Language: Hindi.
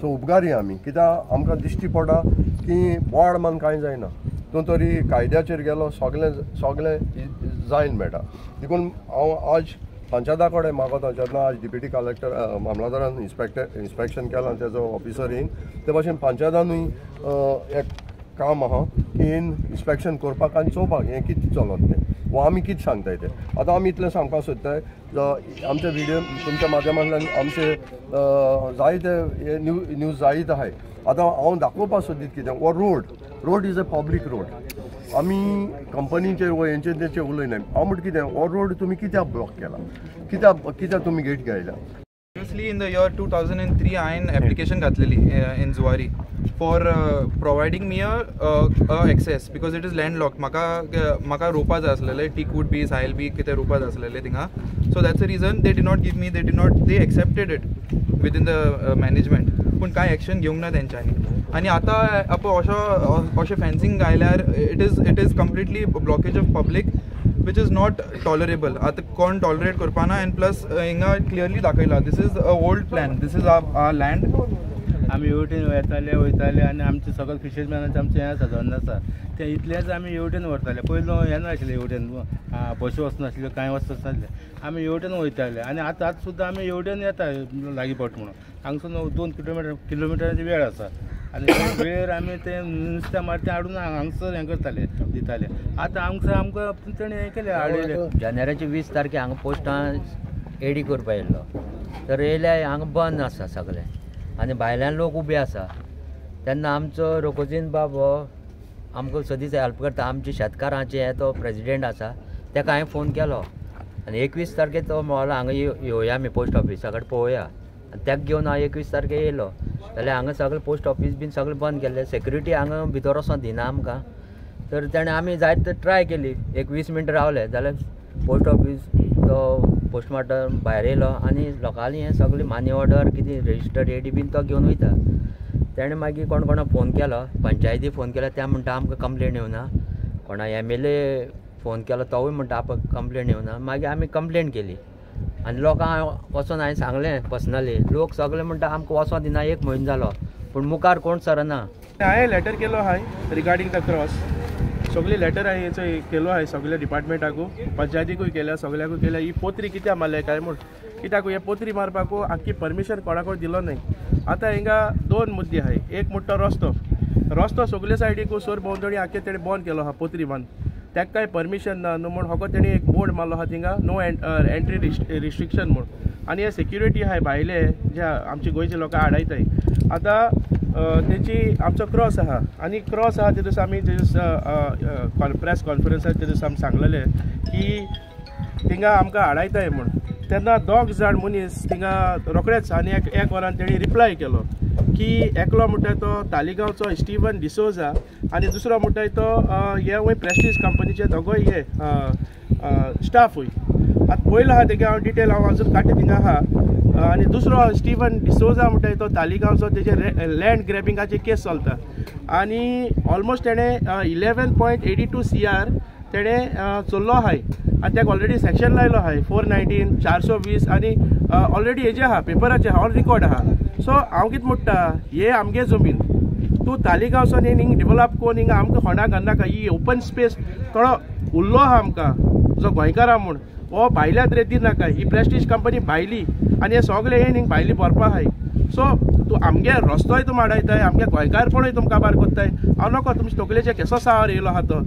सो उपकारी आमी कित्याक आमकां दिश्टी पडटा की वाड मान कांय जायना तूं तरी कायद्याचेर गेलो सगळें जायन मेळटा देखून हांव आज पंचायता कडेन मागता जेन्ना आज डिप्युटी कलेक्टर मामलादारान इन्स्पेक्शन केलां तेजो ऑफिसर येवन ते भाशेन पंचायतानूय एक काम आहा की इन्स्पेक्शन करपाक आनी चोवपाक हें कितें चलत तें वा आमी कितें सांगताय तें आतां आमी इतलें सांगपाक सोदताय आमच्या व्हिडिओन तुमच्या माध्यमांतल्यान आमचे जायते न्यूज जायत आहाय आतां हांव दाखोवपाक सोदीत कितें वो road is a public road आमी कंपनीचेर वो हेंचेर तेचेर उलयनाय हांव म्हणटा कितें हो रोड तुमी कित्याक ब्लॉक केला कित्याक तुमी गेट घायला Previously in the year 2003 हांवें application घातलेली in Zuari for providing me a access because it is landlocked. म्हाका रोवपा जाय आसलेले टीकवूड बी सायल बी कितें रोवपा जाय आसलेले थिंगा so that's the reason they did not give me they accepted it within the management पूण कांय एक्शन घेवंक ना तेंच्यांनी आनी आतां अशें fencing घायल्यार it is completely blockage of public which is not tolerable. आता कोण टॉलरेट करपाना and plus हिंगा क्लियरली दाखयला this is a old plan, this is our land. आमी हेवटेन वयताले आनी आमचे सगळे फिशरमॅनाचे आमचे हें आसा धंदो आसा ते इतलेंच आमी हेवटेन व्हरताले पयलो हें नाशिल्लें हेवटेन बसी वचनाशिल्ल्यो कांय वचनासले आमी हेवटेन वयताले आनी आतां सुद्दां आमी हेवटेन येता लागीं पडटा म्हणून हांगसून 2 किलोमिटराची वेळ आसा आनी त्या वेळेर आमी ते नुस्तें मारता तें हाडून हांगसर हें करताले दिताले आतां आमकां तेणें हें केलें हाडयलें जानेवारीचे 20 तारखेर हांगा पोस्टान एडी करपा येयल्लो तर येयल्यार हांगा बंद आसा सगळें आनी भायल्यान लोक उबे आसा तेन्ना आमचो रोकोजीन बाब हो आमकां सदींच हेल्प करता आमच्या शेतकारांचे तो प्रेजिडेंट आसा ताका हांवें फोन केलो आनी 21 तारखेर तो म्हणलो हांगा येवया आमी पोस्ट ऑफिसा कडेन पळोवया आनी ताका घेवन हांव 21 तारखेर येयलो जाल्यार हांगा सगळें पोस्ट ऑफीस बीन सगळें बंद केल्लें सेक्युरिटी हांगा भितर वचोंक दिना आमकां तर तेणें आमी जायते ट्राय केली एक 20 मिनटां रावले जाल्यार पोस्ट ऑफीस तो पोस्टमार्टम भायर येयलो आनी लोकांनी हें सगळें मनी ऑर्डर कितें रेजिस्टर्ड एडी बीन तो घेवन वयता तेणें मागीर कोणा फोन केलो पंचायती फोन केलो त्या म्हणटा आमकां कंप्लेन येवना कोणा MLA फोन केलो तोवूय म्हणटा आमकां कंप्लेन येवना मागीर आमी कंप्लेन केली आनी लोकांक वचोन हांवें सांगलें पर्सनली लोक सगळे म्हणटा आमकां वचोंक दिना 1 म्हयनो जालो पूण मुखार कोण सरना हांवें लेटर केलो आहाय रिगार्डींग द क्रॉस सगळी लेटर हांवें केलो आहाय सगळ्या डिपार्टमेंटाकू पंचायतीकूय केल्या सगळ्याकूय केल्या ही पोत्री कित्याक मारल्या काय म्हूण कित्याक हे पोत्री मारपाकू आख्खी परमिशन कोणाकूय दिलो न्हय आतां हिंगा 2 मुद्दे आहाय एक म्हणटा रस्तो सगळे सायडीकू सोर भोंवतणी आख्खे तेणें बंद केलो आहा पोत्री मान ताका काय परमिशन ना न्हू म्हूण हो तेणी एक बोर्ड मारलो आहा थिंगा नो एंट्री रिस्ट्रिक्शन म्हूण आनी हे सेक्युरिटी आहाय भायले जे आमचे गोंयचे लोकां आडायताय आतां तेची आमचो क्रॉस आहा आनी क्रॉस आहा ते दीस आमी ते दीस प्रेस कॉन्फरन्सार ते दीस आमी सांगलेले की थिंगा आमकां आडायताय म्हूण तेन्ना 2 जाण मनीस थिंगा रोखडेच आनी एक वरान तेणी रिप्लाय केलो की एकलो म्हणटा तो तालिगांवचो स्टीवन डिसोजा आनी दुसरो म्हणटा तो हे वय प्रेस्टीज कंपनीचे दोगोय हे स्टाफूय आतां पयलो आहा तेगे हांव डिटेल हांव अजून काडटा थिंगा आहा आनी दुसरो स्टीवन डिसोजा म्हणटा तो तालिगांवचो तेजे लँड ग्रॅबिंगाची केस चलता आनी ऑलमोस्ट तेणें 11.82 CR तेणें चल्लो आहाय आनी ताका ऑलरेडी सेक्शन लायलो आहाय 419 420 आनी ऑलरेडी हेजे आहा पेपराचे आहा ऑल रिकॉर्ड आहा सो हांव कितें म्हणटा हे आमगे जमीन तूं तालिगांवचो हिंग डेवलप कोन्न हिंगा आमकां होंडा घालनाका ही ओपन स्पेस थोडो उरलो आहा आमकां जो गोंयकारा म्हूण हो भायल्यात रेती नाका ही प्रेस्टीज कंपनी भायली आनी हे सगळे हिंग भायली भरपा आहाय सो तूं आमगे रस्तोय तुम आडायताय आमगे गोंयकारपणूय तुमकां काबार कोत्ताय हांव नको तुमचे तकलेचे केसो सावर येयलो आहा तो